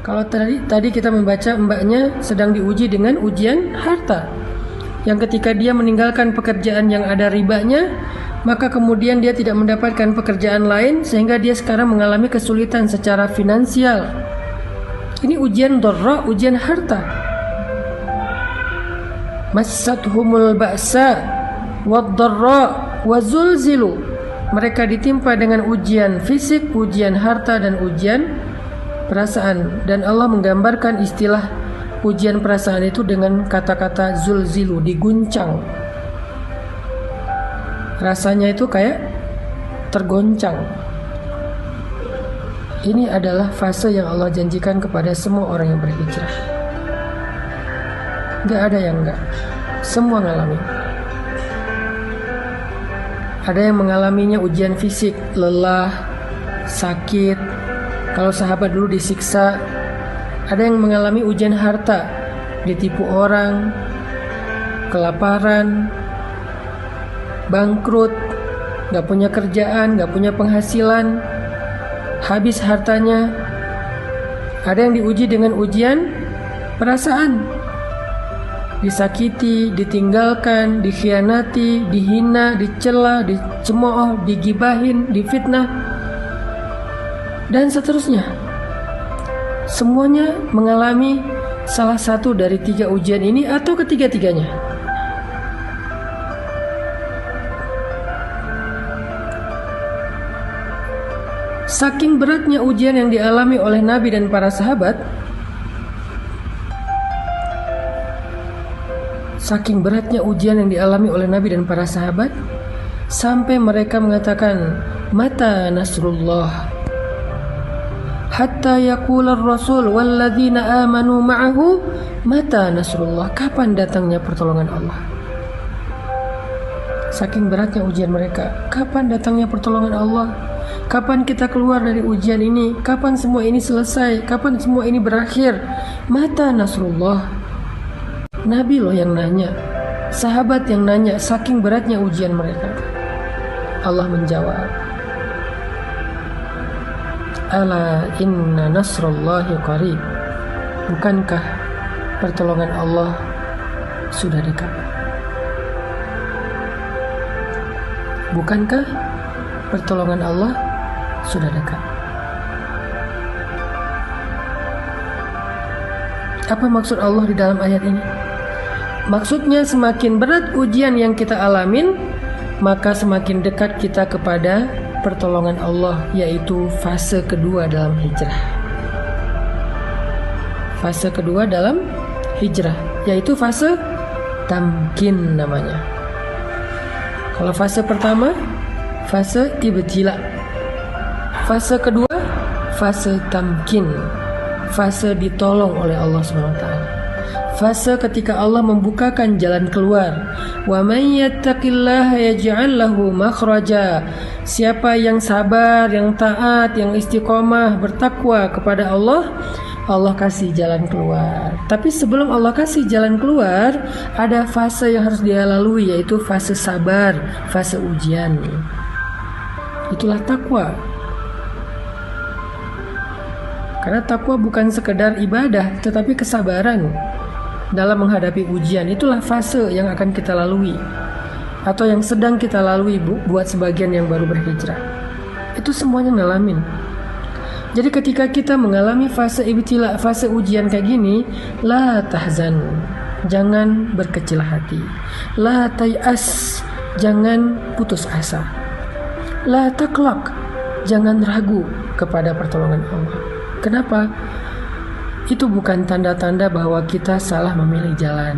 Kalau tadi kita membaca mbaknya sedang diuji dengan ujian harta, yang ketika dia meninggalkan pekerjaan yang ada ribanya, maka kemudian dia tidak mendapatkan pekerjaan lain sehingga dia sekarang mengalami kesulitan secara finansial. Ini ujian dharra, ujian harta. Massathumul ba'sa wad-dharra wazulzilu. Mereka ditimpa dengan ujian fisik, ujian harta, dan ujian perasaan. Dan Allah menggambarkan istilah ujian perasaan itu dengan kata-kata zulzilu, diguncang. Rasanya itu kayak tergoncang. Ini adalah fase yang Allah janjikan kepada semua orang yang berhijrah. Gak ada yang enggak, semua ngalami. Ada yang mengalaminya ujian fisik, lelah, sakit. Kalau sahabat dulu disiksa. Ada yang mengalami ujian harta, ditipu orang, kelaparan, bangkrut, gak punya kerjaan, gak punya penghasilan, habis hartanya. Ada yang diuji dengan ujian perasaan, disakiti, ditinggalkan, dikhianati, dihina, dicela, dicemooh, digibahin, difitnah, dan seterusnya. Semuanya mengalami salah satu dari 3 ujian ini atau ketiga-tiganya. Saking beratnya ujian yang dialami oleh Nabi dan para sahabat, sampai mereka mengatakan, mata nasrullah, hatta yaqula ar-rasul walladzina amanu ma'ahu, mata nasrullah, kapan datangnya pertolongan Allah. Saking beratnya ujian mereka, kapan datangnya pertolongan Allah? Kapan kita keluar dari ujian ini? Kapan semua ini selesai? Kapan semua ini berakhir? Mata nasrullah. Nabi loh yang nanya, sahabat yang nanya, saking beratnya ujian mereka. Allah menjawab, ala inna nasrullahi qarib. Bukankah pertolongan Allah sudah dekat? Bukankah pertolongan Allah sudah dekat? Apa maksud Allah di dalam ayat ini? Maksudnya semakin berat ujian yang kita alamin, maka semakin dekat kita kepada pertolongan Allah, yaitu fase kedua dalam hijrah. Fase kedua dalam hijrah, yaitu fase tamkin namanya. Kalau fase pertama, fase ibtila. Fase kedua, fase tamkin. Fase ditolong oleh Allah SWT. Fase ketika Allah membukakan jalan keluar. Wa may yattaqillaha yaj'al lahu makhraja. Siapa yang sabar, yang taat, yang istiqomah, bertakwa kepada Allah, Allah kasih jalan keluar. Tapi sebelum Allah kasih jalan keluar, ada fase yang harus dia lalui, yaitu fase sabar, fase ujian. Itulah takwa. Karena takwa bukan sekedar ibadah, tetapi kesabaran dalam menghadapi ujian. Itulah fase yang akan kita lalui, atau yang sedang kita lalui buat sebagian yang baru berhijrah. Itu semuanya ngalamin. Jadi ketika kita mengalami fase ibtila, fase ujian kayak gini, la tahzan, jangan berkecil hati. La tayas, jangan putus asa. La taklak, jangan ragu kepada pertolongan Allah. Kenapa? Itu bukan tanda-tanda bahwa kita salah memilih jalan.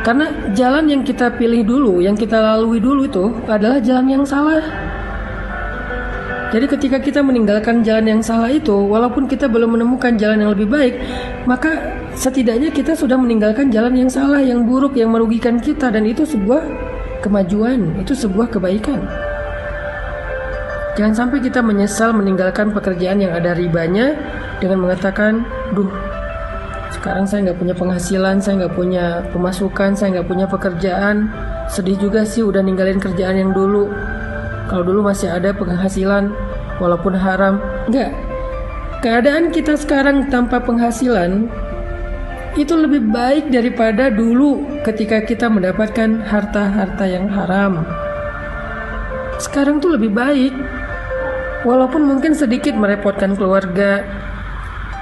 Karena jalan yang kita pilih dulu, yang kita lalui dulu itu adalah jalan yang salah. Jadi ketika kita meninggalkan jalan yang salah itu, walaupun kita belum menemukan jalan yang lebih baik, maka setidaknya kita sudah meninggalkan jalan yang salah, yang buruk, yang merugikan kita. Dan itu sebuah kemajuan, itu sebuah kebaikan. Jangan sampai kita menyesal meninggalkan pekerjaan yang ada ribanya dengan mengatakan, duh, sekarang saya nggak punya penghasilan, saya nggak punya pemasukan, saya nggak punya pekerjaan. Sedih juga sih udah ninggalin kerjaan yang dulu. Kalau dulu masih ada penghasilan, walaupun haram. Enggak. keadaan kita sekarang tanpa penghasilan itu lebih baik daripada dulu ketika kita mendapatkan harta-harta yang haram. Sekarang tuh lebih baik, walaupun mungkin sedikit merepotkan keluarga.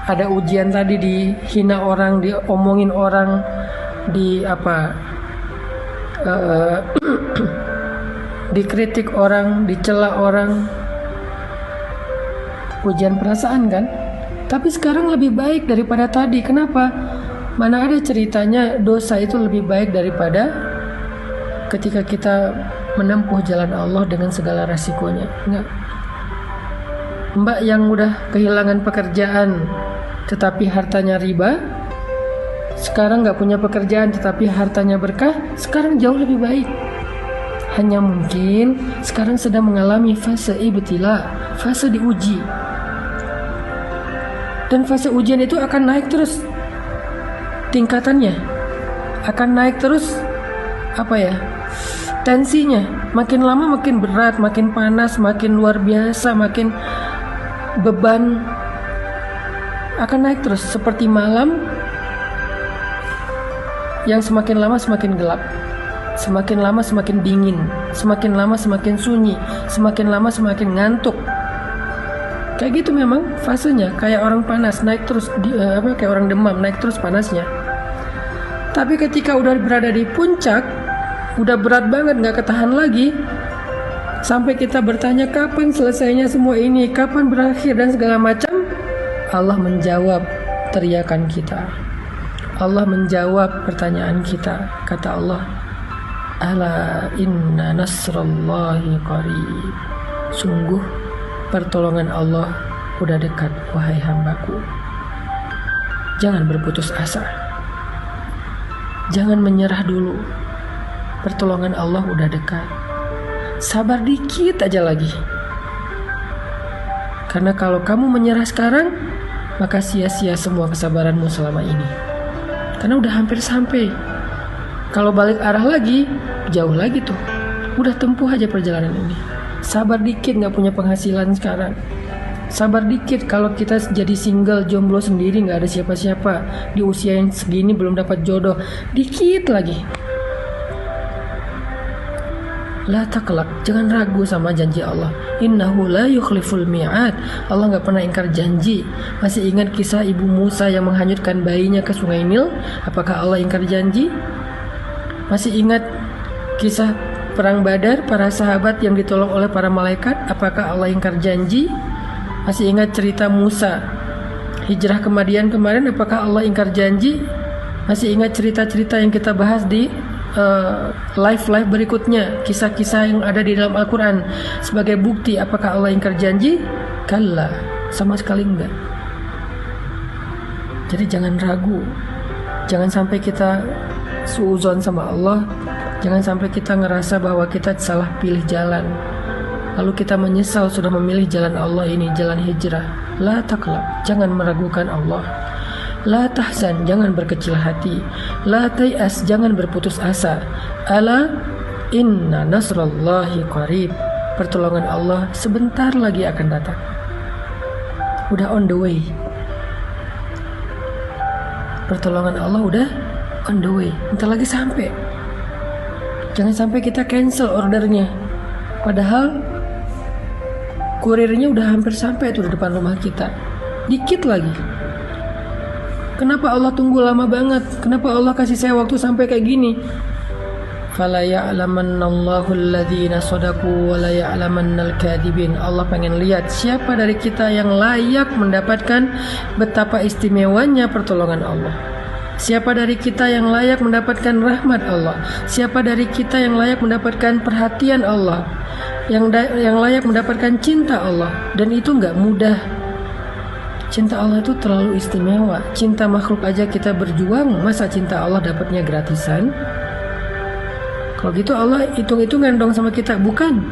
Ada ujian tadi, dihina orang, diomongin orang, dikritik orang, dicela orang, ujian perasaan kan. Tapi sekarang lebih baik daripada tadi. Kenapa? Mana ada ceritanya dosa itu lebih baik daripada ketika kita menempuh jalan Allah dengan segala resikonya. Enggak. Mbak yang udah kehilangan pekerjaan tetapi hartanya riba, sekarang gak punya pekerjaan tetapi hartanya berkah, sekarang jauh lebih baik. Hanya mungkin sekarang sedang mengalami fase ibtila, fase diuji. Dan fase ujian itu akan naik terus tingkatannya, akan naik terus tensinya. Makin lama makin berat, makin panas, makin luar biasa, makin beban akan naik terus, seperti malam yang semakin lama semakin gelap, semakin lama semakin dingin, semakin lama semakin sunyi, semakin lama semakin ngantuk. Kayak gitu memang fasenya, kayak orang panas naik terus, kayak orang demam naik terus panasnya. Tapi ketika udah berada di puncak, udah berat banget, nggak ketahan lagi, sampai kita bertanya kapan selesainya semua ini, kapan berakhir dan segala macam. Allah menjawab teriakan kita. Allah menjawab pertanyaan kita. Kata Allah, ala inna nasrallahi qarib. Sungguh pertolongan Allah udah dekat, wahai hambaku. Jangan berputus asa, jangan menyerah dulu. Pertolongan Allah udah dekat. Sabar dikit aja lagi. Karena kalau kamu menyerah sekarang, maka sia-sia semua kesabaranmu selama ini. Karena udah hampir sampai. Kalau balik arah lagi, jauh lagi tuh. Udah tempuh aja perjalanan ini. Sabar dikit, gak punya penghasilan sekarang. Sabar dikit kalau kita jadi single, jomblo sendiri, gak ada siapa-siapa. Di usia yang segini belum dapat jodoh. Dikit lagi. La taqlaq, jangan ragu sama janji Allah. Innahu la yukhliful mi'ad. Allah gak pernah ingkar janji. Masih ingat kisah ibu Musa yang menghanyutkan bayinya ke sungai Nil? Apakah Allah ingkar janji? Masih ingat kisah perang Badar, para sahabat yang ditolong oleh para malaikat? Apakah Allah ingkar janji? Masih ingat cerita Musa hijrah ke Madian kemarin? Apakah Allah ingkar janji? Masih ingat cerita-cerita yang kita bahas di live berikutnya, kisah-kisah yang ada di dalam Al-Quran sebagai bukti? Apakah Allah ingkar janji? Kalla, sama sekali enggak. Jadi jangan ragu, jangan sampai kita suuzon sama Allah, jangan sampai kita ngerasa bahwa kita salah pilih jalan, lalu kita menyesal sudah memilih jalan Allah ini, jalan hijrah. La taqlaq, jangan meragukan Allah. La tahzan, jangan berkecil hati. La tay'as, jangan berputus asa. Ala inna nasrallahi qarib. Pertolongan Allah sebentar lagi akan datang. Udah on the way. Pertolongan Allah udah on the way. Bentar lagi sampai. Jangan sampai kita cancel ordernya. Padahal kurirnya udah hampir sampai tuh di depan rumah kita. Dikit lagi. Kenapa Allah tunggu lama banget? Kenapa Allah kasih saya waktu sampai kayak gini? Fala ya'lamannallahu alladhina shadaqu wa la ya'lamannal kadhibin. Allah pengen lihat siapa dari kita yang layak mendapatkan betapa istimewanya pertolongan Allah. Siapa dari kita yang layak mendapatkan rahmat Allah? Siapa dari kita yang layak mendapatkan perhatian Allah? Yang layak mendapatkan cinta Allah? Dan itu enggak mudah. Cinta Allah itu terlalu istimewa. Cinta makhluk aja kita berjuang, masa cinta Allah dapatnya gratisan? Kalau gitu Allah hitung-hitungan dong sama kita. Bukan.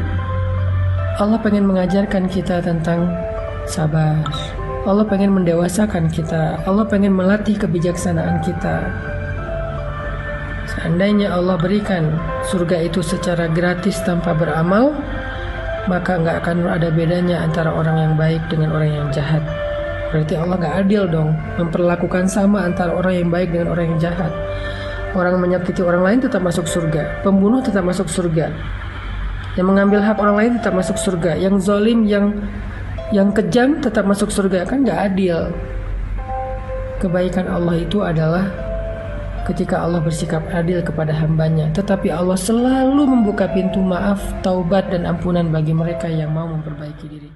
Allah pengen mengajarkan kita tentang sabar. Allah pengen mendewasakan kita. Allah pengen melatih kebijaksanaan kita. Seandainya Allah berikan surga itu secara gratis tanpa beramal, maka nggak akan ada bedanya antara orang yang baik dengan orang yang jahat. Berarti Allah gak adil dong, memperlakukan sama antara orang yang baik dengan orang yang jahat. Orang menyakiti orang lain tetap masuk surga, pembunuh tetap masuk surga, yang mengambil hak orang lain tetap masuk surga, yang zalim, yang kejam tetap masuk surga. Kan gak adil. Kebaikan Allah itu adalah ketika Allah bersikap adil kepada hambanya, tetapi Allah selalu membuka pintu maaf, taubat, dan ampunan bagi mereka yang mau memperbaiki diri.